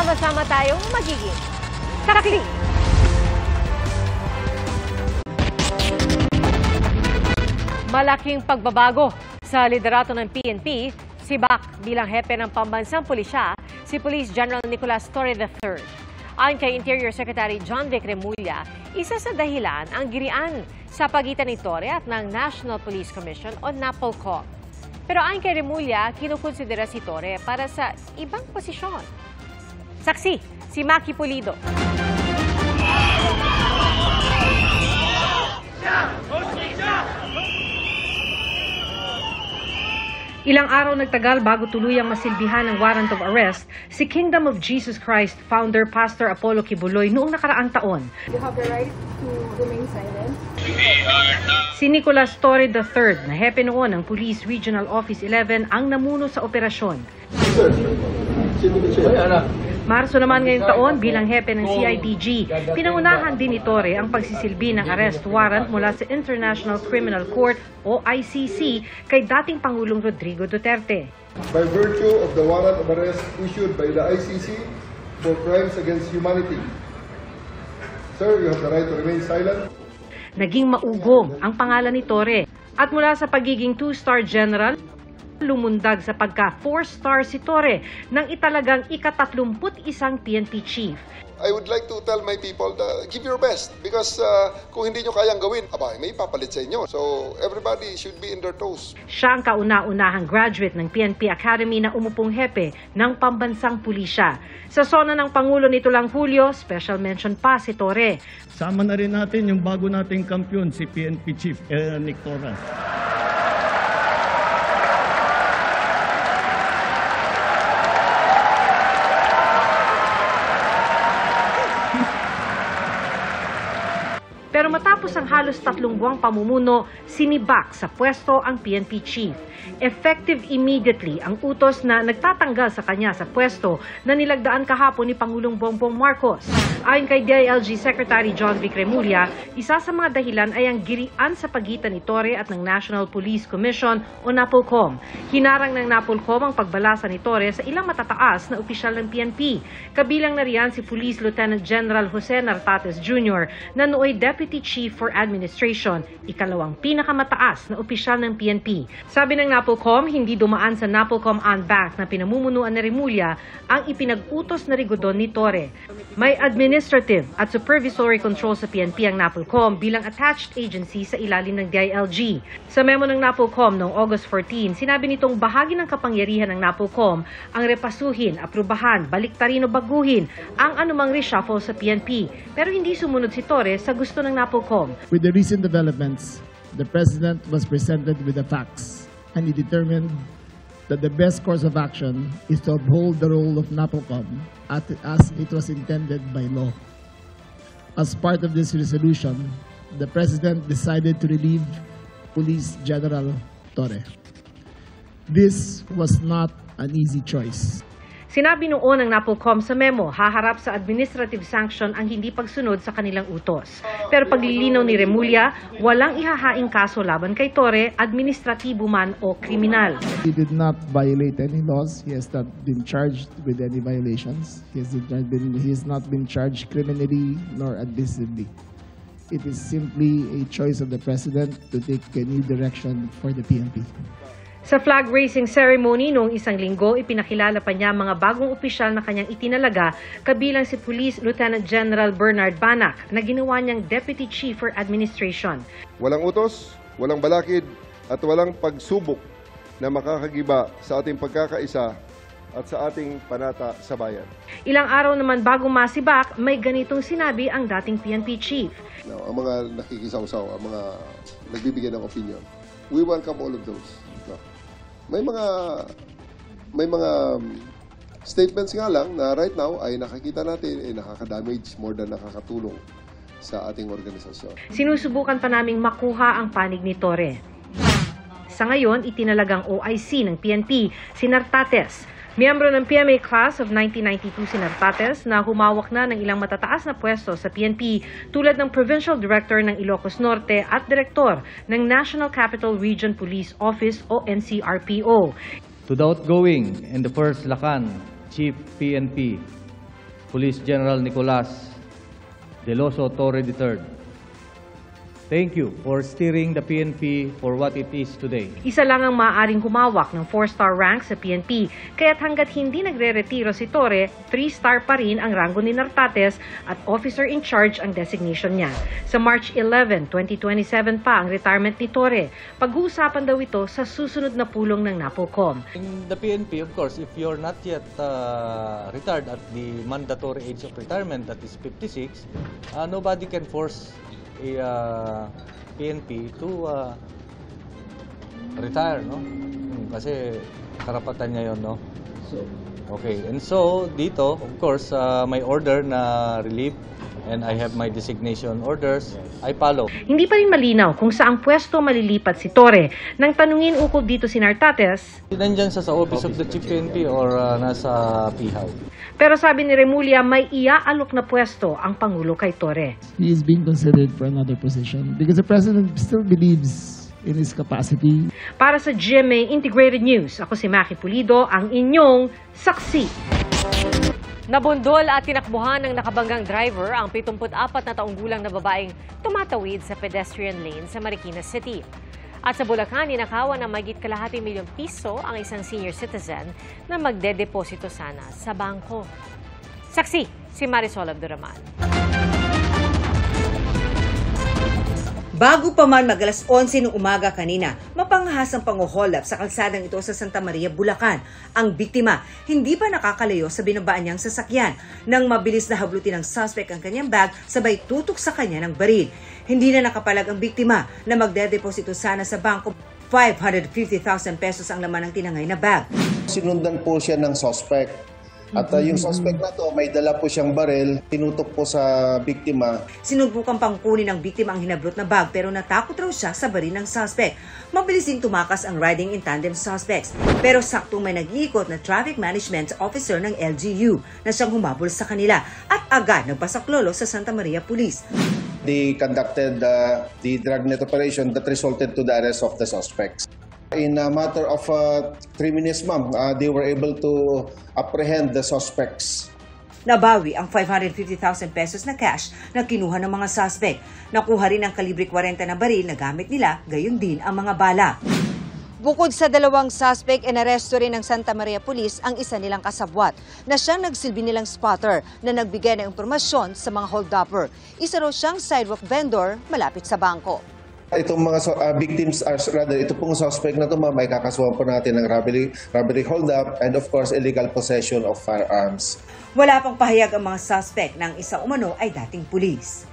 Sama-sama tayong magiging saksi. Malaking pagbabago sa liderato ng PNP, sibak bilang hepe ng pambansang pulisya, si Police General Nicolas Torre III. Ayon kay Interior Secretary John Vic Remulla, isa sa dahilan ang girian sa pagitan ni Torre at ng National Police Commission o NAPOLCOM. Pero ayon kay Remulla, kinukonsidera si Torre para sa ibang posisyon. Saksi, si Maki Pulido. Ilang araw nagtagal bago tuluyang masilbihan ng warrant of arrest si Kingdom of Jesus Christ founder Pastor Apollo Kibuloy noong nakaraang taon. You have the right to remain silent. Si Nicolas Torre III, na hepe noon ng Police Regional Office 11, ang namuno sa operasyon. Marso naman ngayong taon bilang hepe ng CIDG, pinangunahan din ni Torre ang pagsisilbi ng arrest warrant mula sa International Criminal Court o ICC kay dating Pangulong Rodrigo Duterte. By virtue of the warrant of arrest issued by the ICC for crimes against humanity. Sir, you have the right to remain silent. Naging maugong ang pangalan ni Torre at mula sa pagiging 2-star general, lumundag sa pagka 4-star si Torre nang italagang ika-31 PNP chief. I would like to tell my people, give your best because kung hindi nyo kayang gawin, may papalit sa inyo. So everybody should be in their toes. Siya ang kauna-unahang graduate ng PNP Academy na umupong hepe ng pambansang pulisya. Sa sona ng Pangulo nito lang Hulyo, special mention pa si Torre. Sama na rin natin yung bago nating kampiyon, si PNP Chief Nick Torres. Pero matapos ang halos 3 buwang pamumuno, sinibak sa pwesto ang PNP chief. Effective immediately ang utos na nagtatanggal sa kanya sa pwesto na nilagdaan kahapon ni Pangulong Bongbong Marcos. Ayon kay DILG Secretary John Vic Remulla, isa sa mga dahilan ay ang girian sa pagitan ni Torre at ng National Police Commission o NAPOLCOM. Hinarang ng NAPOLCOM ang pagbalasa ni Torre sa ilang matataas na opisyal ng PNP. Kabilang na riyan si Police Lieutenant General Jose Nartates Jr. na nooy Deputy Chief for Administration, ikalawang pinakamataas na opisyal ng PNP. Sabi ng NAPOLCOM, hindi dumaan sa NAPOLCOM Bank na pinamumunuan ni Remulla ang ipinag-utos na rigodon ni Torre. May administrative at supervisory control sa PNP ang NAPOLCOM bilang attached agency sa ilalim ng DILG. Sa memo ng NAPOLCOM noong August 14, sinabi nitong bahagi ng kapangyarihan ng NAPOLCOM ang repasuhin, aprubahan, baliktarin o baguhin ang anumang reshuffle sa PNP. Pero hindi sumunod si Torre sa gusto ng NAPOLCOM. With the recent developments, the President was presented with the facts and he determined that the best course of action is to uphold the role of NAPOLCOM as it was intended by law. As part of this resolution, the President decided to relieve Police General Torre. This was not an easy choice. Sinabi noon ng NAPOLCOM sa memo, haharap sa administrative sanction ang hindi pagsunod sa kanilang utos. Pero paglilinaw ni Remulla, walang ihahaing kaso laban kay Torre, administratibo man o kriminal. He did not violate any laws. He has not been charged with any violations. He has not been charged criminally nor administratively. It is simply a choice of the President to take a new direction for the PNP. Sa flag raising ceremony noong isang linggo, ipinakilala pa niya mga bagong opisyal na kanyang itinalaga, kabilang si Police Lieutenant General Bernard Banac na ginawa niyang Deputy Chief for Administration. Walang utos, walang balakid, at walang pagsubok na makakagiba sa ating pagkakaisa at sa ating panata sa bayan. Ilang araw naman bago masibak, may ganitong sinabi ang dating PNP Chief. Ang mga nakikisawsaw, ang mga nagbibigay ng opinion, we welcome all of those. May mga statements nga lang na right now ay nakakita natin ay nakaka-damage more than nakakatulong sa ating organisasyon. Sinusubukan pa naming makuha ang panig ni Torre. Sa ngayon, itinalagang OIC ng PNP si Nartates. Miyembro ng PMA Class of 1992 si Nartates na humawak na ng ilang matataas na pwesto sa PNP tulad ng Provincial Director ng Ilocos Norte at Direktor ng National Capital Region Police Office o NCRPO. To the outgoing and the first Lacan Chief PNP, Police General Nicolas Deloso Torre III. Thank you for steering the PNP for what it is today. Isa lang ang maaaring humawak ng 4-star rank sa PNP, kaya't hanggat hindi nagre-retiro si Torre, 3-star pa rin ang ranggo ni Nartates at officer in charge ang designation niya. Sa March 11, 2027 pa ang retirement ni Torre. Pag-uusapan daw ito sa susunod na pulong ng NAPOLCOM. In the PNP, of course, if you're not yet retired at the mandatory age of retirement, that is 56, nobody can force a PNP to retire, no? Kasi karapatan niya yon, no? Okay, and so dito, of course, may order na relief and I have my designation orders, I follow. Hindi pa rin malinaw kung saang pwesto malilipat si Torre. Nang tanungin ukol dito si Nartates, Nandyan sa Office of the Chief PNP or nasa PHAW. pero sabi ni Remulla may iaalok na pwesto ang Pangulo kay Torre. He is being considered for another position because the President still believes in his capacity. Para sa GMA Integrated News, ako si Maki Pulido, ang inyong saksi. Nabundol at tinakbuhan ng nakabanggang driver ang 74 na taong gulang na babaeng tumatawid sa pedestrian lane sa Marikina City. At sa Bulacan, ninakawan ng mahigit ₱250,000 ang isang senior citizen na magdedeposito sana sa bangko. Saksi, si Marisol Abduraman. Bago pa man mag-alas 11 ng umaga kanina, mapangahasang pang-hold up sa kalsadang ito sa Santa Maria, Bulacan. Ang biktima hindi pa nakakalayo sa binabaan niyang sasakyan nang mabilis na hablutin ng suspect ang kanyang bag sabay tutok sa kanya ng baril. Hindi na nakapalag ang biktima na magdedeposito sana sa bangko. 550,000 pesos ang laman ng tinangay na bag. Sinundan po siya ng suspect. At yung suspect na to, may dala po siyang baril, tinutok po sa biktima. Sinubukan pang kunin ng biktima ang hinablot na bag pero natakot raw siya sa baril ng suspect. Mabilis din tumakas ang riding in tandem suspects. Pero saktong may nag-iikot na traffic management officer ng LGU na siyang humabol sa kanila at agad nagpasaklolo sa Santa Maria Police. They conducted the dragnet operation that resulted to the arrest of the suspects. In a matter of 3 minutes, ma'am, they were able to apprehend the suspects. Nabawi ang 550,000 pesos na cash na kinuha ng mga suspect. Nakuha rin ang kalibre 40 na baril na gamit nila, gayon din ang mga bala. Bukod sa dalawang suspect, inaresto rin ng Santa Maria Police ang isa nilang kasabwat na siyang nagsilbi nilang spotter na nagbigay ng impormasyon sa mga hold-upper. Isa raw siyang sidewalk vendor malapit sa bangko. Itong mga victims, ito pong suspect na ito, ma'am, ay kakasuhan po natin ng robbery hold-up and of course illegal possession of firearms. Wala pang pahayag ang mga suspect ng isa umano ay dating pulis.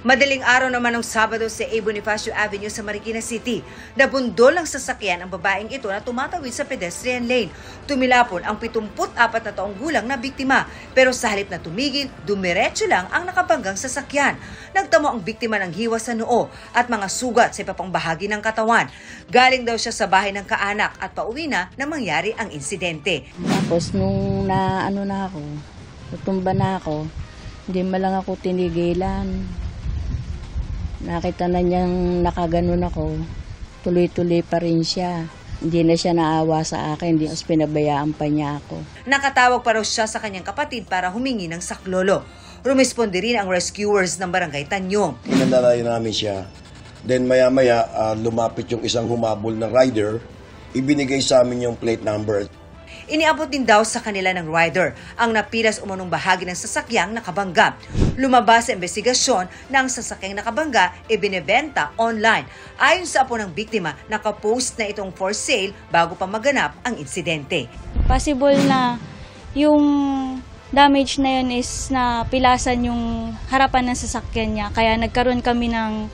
Madaling araw naman ng Sabado sa A. Bonifacio Avenue sa Marikina City. Nabundol ang sasakyan ang babaeng ito na tumatawid sa pedestrian lane. Tumilapon ang 74 na taong gulang na biktima. Pero sa halip na tumigil, dumiretso lang ang nakabanggang sasakyan. Nagtamo ang biktima ng hiwa sa noo at mga sugat sa iba pang bahagi ng katawan. Galing daw siya sa bahay ng kaanak at pauwi na mangyari ang insidente. Tapos nung na ako, natumba na ako, hindi man lang ako tinigilan. Nakita na niyang nakaganon ako, tuloy-tuloy pa rin siya. Hindi na siya naawa sa akin, hindi mas pinabayaan pa niya ako. Nakatawag pa raw siya sa kanyang kapatid para humingi ng saklolo. Rumisponde rin ang rescuers ng Barangay Tanyong. Inandalayan namin siya. Then maya-maya, lumapit yung isang humabol na rider. Ibinigay sa amin yung plate number. Iniabot din daw sa kanila ng rider ang napilas umunong bahagi ng sasakyang nakabangga. Lumabas sa investigasyon na ang sasakyang nakabangga ibinebenta online. Ayon sa apo ng biktima, nakapost na itong for sale bago pa maganap ang insidente. Possible na yung damage na yun is na pilasan yung harapan ng sasakyan niya. Kaya nagkaroon kami ng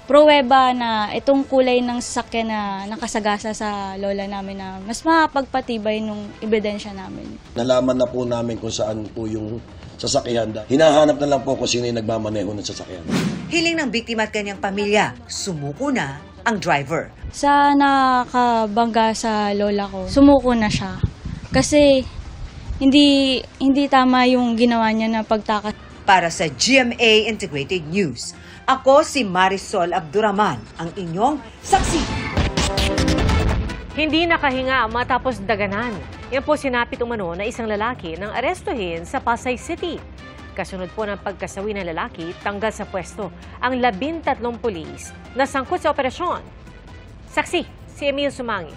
pruweba na itong kulay ng sasakyan na nakasagasa sa lola namin na mas mapagpatibay nung ebidensya namin. Nalaman na po namin kung saan po yung sasakyan. Hinahanap na lang po kung sino yung nagmamaneho ng sasakyan. Hiling ng biktima at kanyang pamilya, sumuko na ang driver. Sa nakabangga sa lola ko, sumuko na siya. Kasi hindi tama yung ginawa niya na pagtakas. Para sa GMA Integrated News, ako si Marisol Abduraman, ang inyong saksi. Hindi nakahinga matapos daganan Yan po sinapit umano na isang lalaki ng arestuhin sa Pasay City. Kasunod po ng pagkasawi ng lalaki, tanggal sa pwesto ang 13 pulis na sangkot sa operasyon. Saksi, si Emil Sumangil.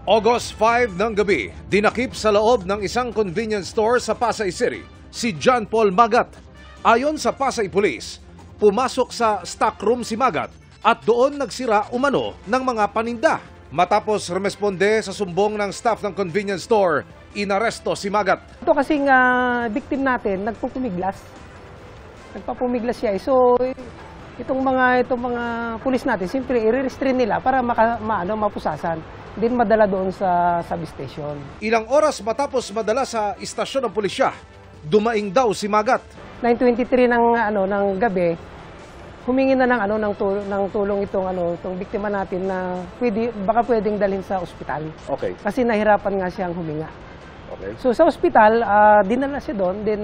August 5 ng gabi, dinakip sa loob ng isang convenience store sa Pasay City si John Paul Magat. Ayon sa Pasay Police, pumasok sa stockroom si Magat at doon nagsira umano ng mga paninda. Matapos rumesponde sa sumbong ng staff ng convenience store, inaresto si Magat. Ito kasing victim natin, nagpupumiglas. Nagpapumiglas siya. So, itong mga pulis natin, siyempre i-restrain nila para mapusasan. Din madala doon sa substation. Ilang oras matapos madala sa istasyon ng pulisya, dumaing daw si Magat. 9:23 ng gabi, humingi na ng tulong itong biktima natin na baka pwedeng dalhin sa ospital. Okay. Kasi nahirapan nga siyang huminga. Okay. So sa ospital, dinala siya doon, doon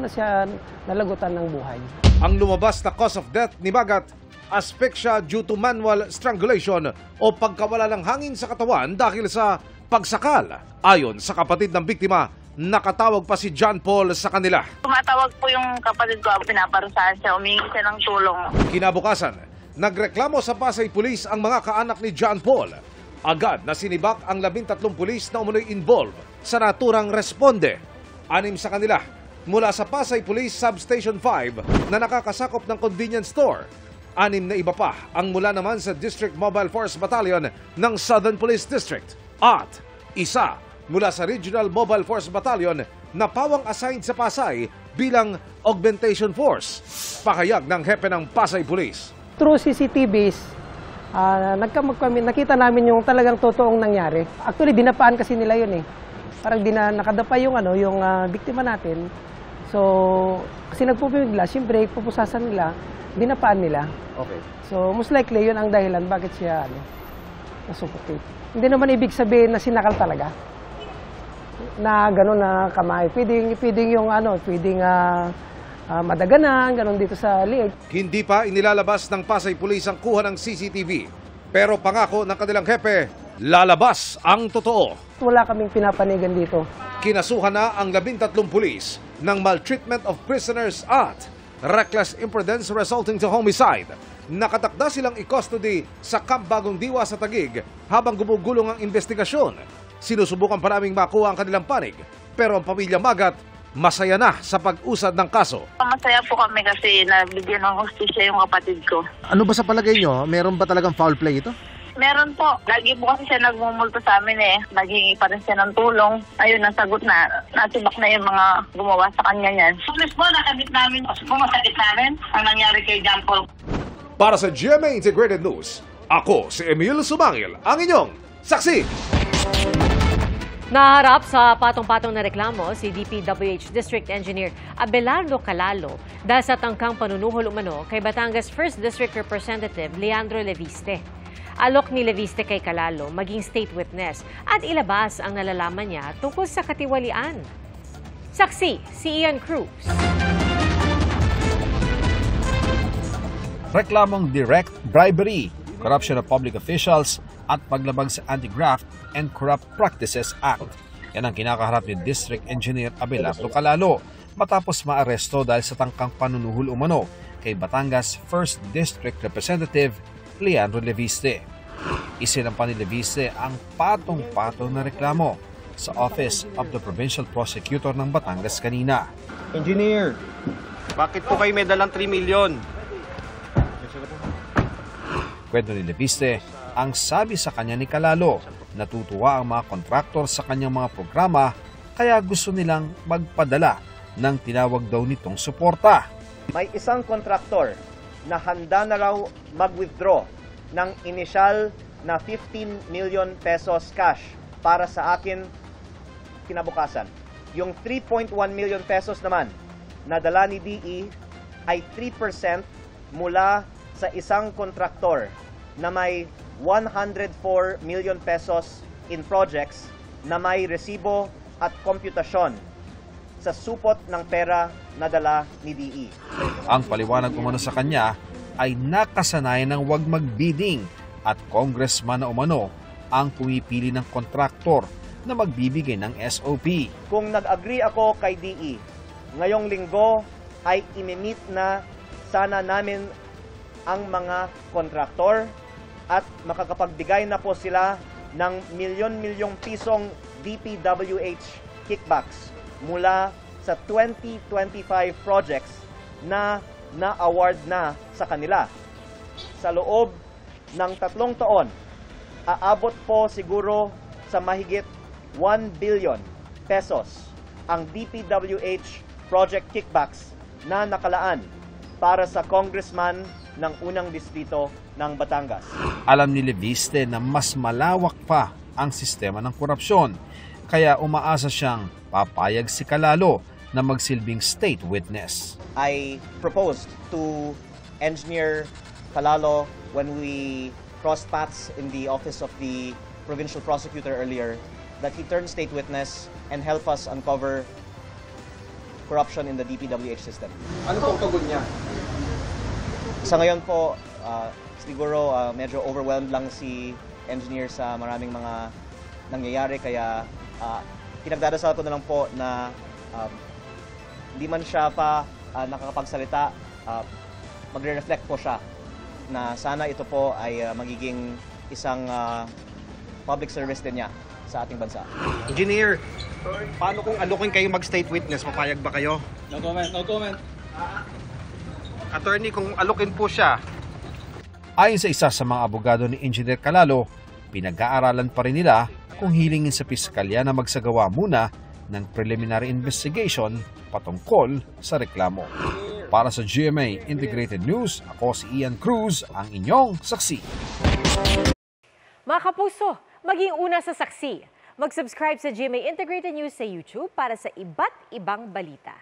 na siya nalagutan ng buhay. Ang lumabas na cause of death ni Magat, asphyxia due to manual strangulation o pagkawala ng hangin sa katawan dahil sa pagsakal. Ayon sa kapatid ng biktima, nakatawag pa si John Paul sa kanila. Tumatawag po yung kapatid ko, pinaparusahan siya, humingi siya ng tulong. Kinabukasan, nagreklamo sa Pasay Police ang mga kaanak ni John Paul. Agad na sinibak ang 13 pulis na umunoy involved sa naturang responde. 6 sa kanila mula sa Pasay Police Substation 5 na nakakasakop ng convenience store. 6 na iba pa ang mula naman sa District Mobile Force Battalion ng Southern Police District. At 1 mula sa Regional Mobile Force Battalion na pawang assigned sa Pasay bilang augmentation force. Pakayag ng hepe ng Pasay Police. Through CCTVs, nakita namin yung talagang totoong nangyari. Actually, dinapaan kasi nila yun eh. Parang nakadapa yung biktima natin. So, kasi nagpupumigla, siyempre, pupusasan nila, dinapaan nila. Okay. So, most likely, yun ang dahilan bakit siya nasuffocate. Hindi naman ibig sabihin na sinakal talaga. Na gano'n na kamay. Pwedeng yung madaganan, gano'n dito sa liig. Hindi pa inilalabas ng Pasay Police ang kuha ng CCTV. Pero pangako ng kanilang hepe, lalabas ang totoo. Wala kaming pinapanigan dito. Kinasuhan na ang 13 pulis ng maltreatment of prisoners at reckless imprudence resulting to homicide. Nakatakda silang i-custody sa Camp Bagong Diwa sa Taguig habang gumugulong ang investigasyon. Sinusubukan pa naming makuha ang kanilang panig, pero ang pamilya Magat masaya na sa pag-usad ng kaso. Masaya po kami kasi nabigyan ng hustisya yung kapatid ko. Ano ba sa palagay nyo? Meron ba talagang foul play ito? Meron po. Lagi po kasi siya nagmumulto sa amin eh. Naghingi pa rin siya ng tulong. Ayun, nasagot na. Nasibak na yung mga gumawa sa kanya yan. Pulis po, nakamit namin. Pumasakit namin ang nangyari kay John Paul. Para sa GMA Integrated News, ako si Emil Sumangil, ang inyong saksi. Naharap sa patong-patong na reklamo si DPWH District Engineer Abelardo Calalo dahil sa tangkang panunuhol umano kay Batangas 1st District Representative Leandro Leviste. Alok ni Leviste kay Calalo maging state witness at ilabas ang nalalaman niya tungkol sa katiwalian. Saksi, si Ian Cruz. Reklamong direct bribery, corruption of public officials, at paglabag sa Anti-Graft and Corrupt Practices Act. Yan ang kinakaharap ni District Engineer Abelardo Calalo matapos maaresto dahil sa tangkang panunuhol umano kay Batangas 1st District Representative Leandro Leviste. Isinampa ni Leviste ang patong-patong na reklamo sa Office of the Provincial Prosecutor ng Batangas kanina. Engineer, bakit po kayo may dalang 3 million? Kwento ni Leviste, ang sabi sa kanya ni Calalo, natutuwa ang mga kontraktor sa kanyang mga programa kaya gusto nilang magpadala ng tinawag daw nitong suporta. May isang kontraktor na handa na raw mag-withdraw ng initial na 15 million pesos cash para sa akin kinabukasan. Yung 3.1 million pesos naman na dala ni DE ay 3% mula sa isang kontraktor na may 104 million pesos in projects na may resibo at komputasyon sa supot ng pera na dala ni DE. Ang paliwanag umano sa kanya ay nakasanayan ng wag magbidding at congressman na umano ang pumipili ng kontraktor na magbibigay ng SOP. Kung nag-agree ako kay DE, ngayong linggo ay imimit na sana namin ang mga kontraktor at makakapagbigay na po sila ng milyon-milyong pisong DPWH kickbacks mula sa 2025 projects na na-award na sa kanila. Sa loob ng 3 taon, aabot po siguro sa mahigit 1 billion pesos ang DPWH project kickbacks na nakalaan para sa congressman ng unang distrito ng Batangas. Alam ni Leviste na mas malawak pa ang sistema ng korupsyon, kaya umaasa siyang papayag si Calalo na magsilbing state witness. I proposed to Engineer Calalo when we crossed paths in the office of the provincial prosecutor earlier that he turn state witness and help us uncover corruption in the DPWH system. Ano pong tugon niya? Sa ngayon po, siguro medyo overwhelmed lang si engineer sa maraming mga nangyayari, kaya pinagdadasal ko na lang po na hindi man siya pa nakakapagsalita, magre-reflect po siya na sana ito po ay magiging isang public service din niya sa ating bansa. Engineer, paano kung alukin kayo mag-state witness? Papayag ba kayo? No comment, no comment. Attorney, kung alukin po siya. Ayon sa isa sa mga abogado ni Engineer Calalo, pinag-aaralan pa rin nila kung hilingin sa piskalya na magsagawa muna ng preliminary investigation patungkol sa reklamo. Para sa GMA Integrated News, ako si Ian Cruz, ang inyong saksi. Mga kapuso, maging una sa saksi. Mag-subscribe sa GMA Integrated News sa YouTube para sa iba't ibang balita.